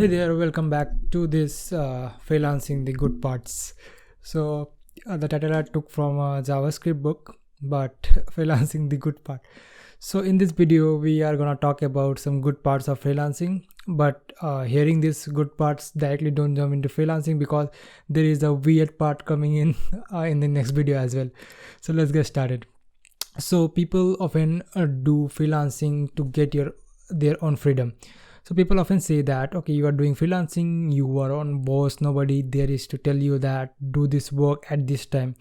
Hey there, welcome back to this freelancing the good parts. The title I took from a JavaScript book, but freelancing the good part. So in this video, we are gonna talk about some good parts of freelancing. But hearing these good parts directly, don't jump into freelancing because there is a weird part coming in the next video as well. So let's get started. So people often do freelancing to get their own freedom. So people often say that, okay, you are doing freelancing, you are on boss, nobody there is to tell you that do this work at this time.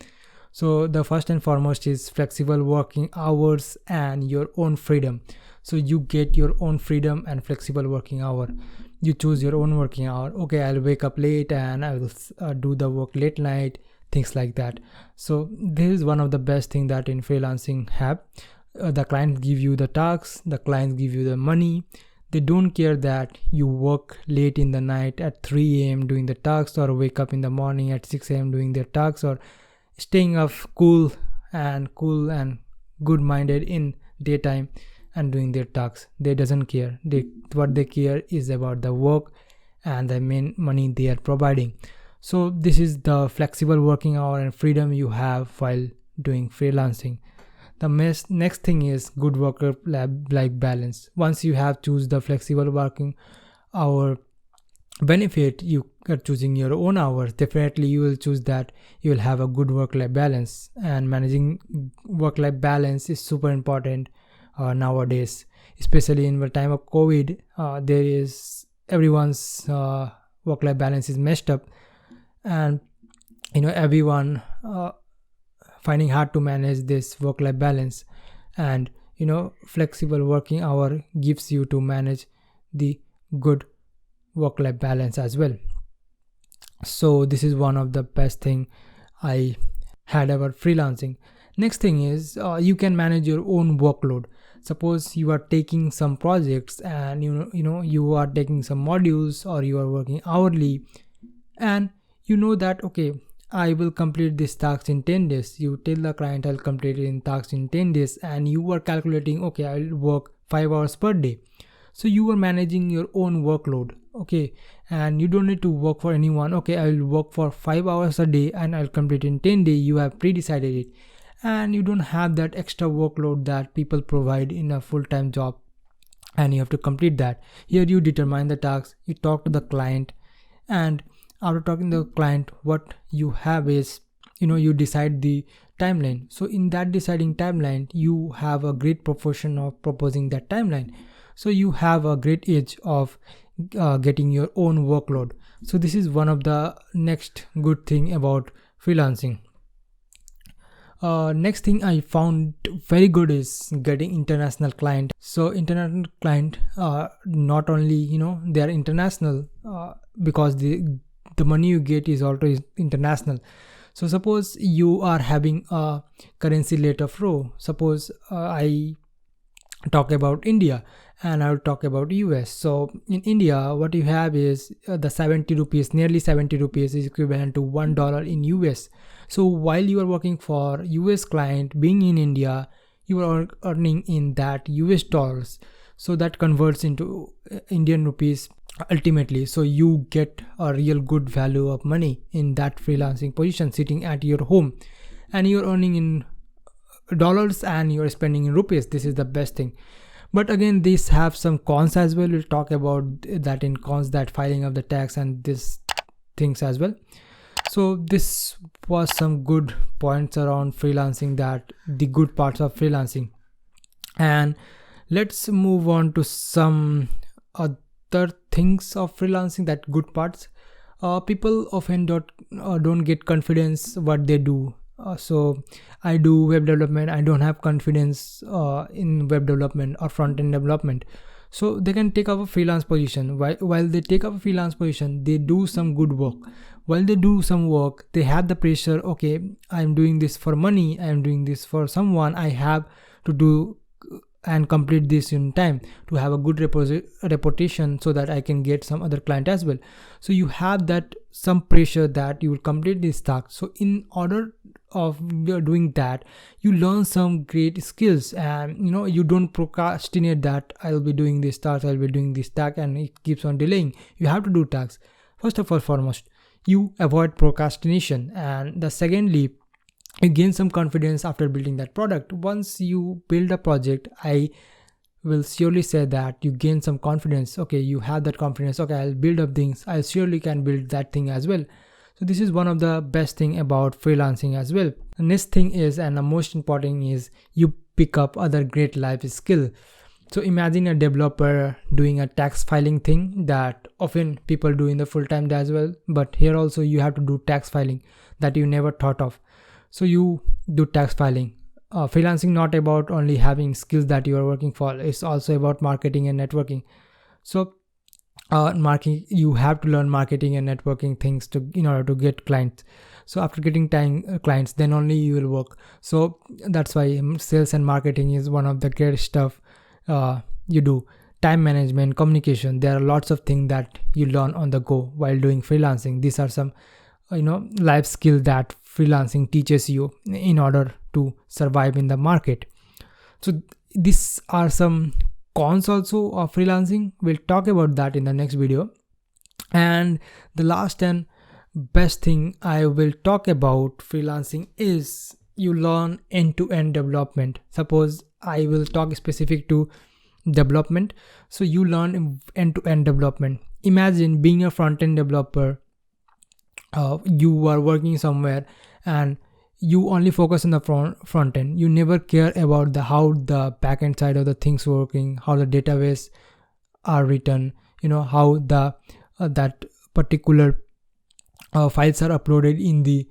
So the first and foremost is flexible working hours and your own freedom. So you get your own freedom and flexible working hour. You choose your own working hour. Okay, I'll wake up late and I will do the work late night, things like that. So this is one of the best thing that in freelancing have. The clients give you the tasks, the clients give you the money. They don't care that you work late in the night at 3 a.m. doing the tasks, or wake up in the morning at 6 a.m. doing their tasks, or staying up cool and good minded in daytime and doing their tasks. They doesn't care. What they care is about the work and the main money they are providing. So this is the flexible working hour and freedom you have while doing freelancing. The next thing is good work-life balance. Once you have choose the flexible working hour benefit, you are choosing your own hours. Definitely you will choose that you will have a good work-life balance, and managing work-life balance is super important nowadays, especially in the time of COVID. There is everyone's work-life balance is messed up, and everyone finding hard to manage this work-life balance. And flexible working hour gives you to manage the good work-life balance as well. So this is one of the best thing I had about freelancing. Next thing is you can manage your own workload. Suppose you are taking some projects and you are taking some modules, or you are working hourly, and you know that, okay, I will complete this task in 10 days. You tell the client I'll complete it in tasks in 10 days, and you are calculating, okay, I'll work 5 hours per day. So you are managing your own workload, okay, and you don't need to work for anyone. Okay, I'll work for 5 hours a day and I'll complete in 10 days. You have pre-decided it, and you don't have that extra workload that people provide in a full-time job, and you have to complete that. Here you determine the tasks, you talk to the client, and after talking to the client, what you have is, you decide the timeline. So in that deciding timeline, you have a great proportion of proposing that timeline. So you have a great edge of getting your own workload. So this is one of the next good thing about freelancing. Next thing I found very good is getting international client. So international client, not only they are international because the money you get is also international. So suppose you are having a currency rate of row. Suppose I talk about India and I will talk about US. So in India, what you have is the 70 rupees, nearly 70 rupees is equivalent to $1 in US. So while you are working for US client, being in India, you are earning in that US dollars. So that converts into Indian rupees ultimately. So you get a real good value of money in that freelancing position, sitting at your home, and you're earning in dollars and you're spending in rupees. This is the best thing. But again, these have some cons as well. We'll talk about that in cons, that filing of the tax and these things as well. So this was some good points around freelancing, that the good parts of freelancing. And let's move on to some other things of freelancing, that good parts. People often don't get confidence what they do. So I do web development, I don't have confidence in web development or front-end development. So they can take up a freelance position. While they take up a freelance position, they do some good work. While they do some work, they have the pressure, okay, I'm doing this for money, I'm doing this for someone, I have to do and complete this in time to have a good reputation, so that I can get some other client as well. So you have that some pressure that you will complete this task. So in order of doing that, you learn some great skills, and you don't procrastinate that I'll be doing this task, I'll be doing this task, and it keeps on delaying. You have to do tasks. First of all, foremost, you avoid procrastination, and the secondly, you gain some confidence after building that product. Once you build a project, I will surely say that you gain some confidence. Okay, you have that confidence. Okay, I'll build up things, I surely can build that thing as well. So this is one of the best thing about freelancing as well. The next thing is, and the most important is, you pick up other great life skill. So imagine a developer doing a tax filing thing that often people do in the full-time as well, but here also you have to do tax filing that you never thought of. So you do tax filing. Freelancing not about only having skills that you are working for, it's also about marketing and networking. So marketing, you have to learn marketing and networking things in order to get clients. So after getting clients, then only you will work. So that's why sales and marketing is one of the great stuff you do. Time management, communication, there are lots of things that you learn on the go while doing freelancing. These are some life skill that freelancing teaches you in order to survive in the market. So these are some cons also of freelancing. We'll talk about that in the next video. And the last and best thing I will talk about freelancing is you learn end-to-end development. Suppose I will talk specific to development, so you learn end-to-end development. Imagine being a front-end developer. You are working somewhere and you only focus on the front end. You never care about how the back end side of the things working, how the database are written, how the that particular files are uploaded in the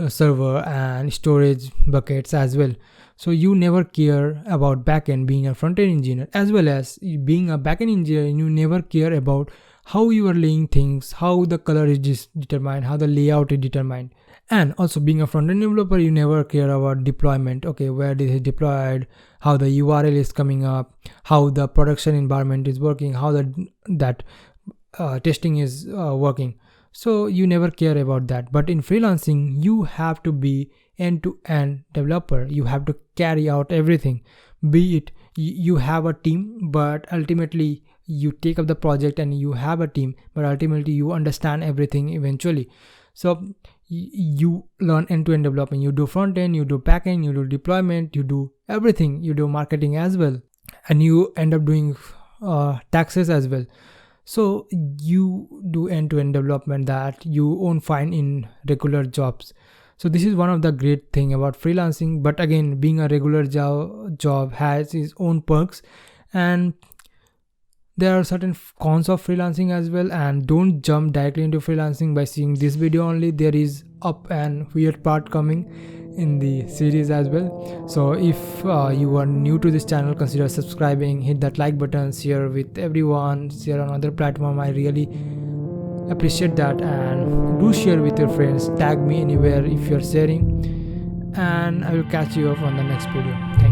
server and storage buckets as well. So you never care about backend, being a front-end engineer, as well as being a backend engineer. You never care about how you are laying things, how the color is determined, how the layout is determined. And also being a front-end developer, you never care about deployment. Okay, where this is deployed, how the URL is coming up, how the production environment is working, how that testing is working. So you never care about that. But in freelancing, you have to be end-to-end developer. You have to carry out everything. Be it you have a team, but ultimately you take up the project and you have a team, but ultimately you understand everything eventually. So you learn end-to-end development. You do front-end, you do back-end, you do deployment, you do everything. You do marketing as well, and you end up doing taxes as well. So you do end-to-end development that you won't find in regular jobs. So this is one of the great thing about freelancing. But again, being a regular job has its own perks, and there are certain cons of freelancing as well. And don't jump directly into freelancing by seeing this video only. There is up and weird part coming in the series as well. So if you are new to this channel, consider subscribing, hit that like button, share with everyone, share on other platform. I really appreciate that, and do share with your friends. Tag me anywhere if you're sharing, and I will catch you up on the next video. Thank you.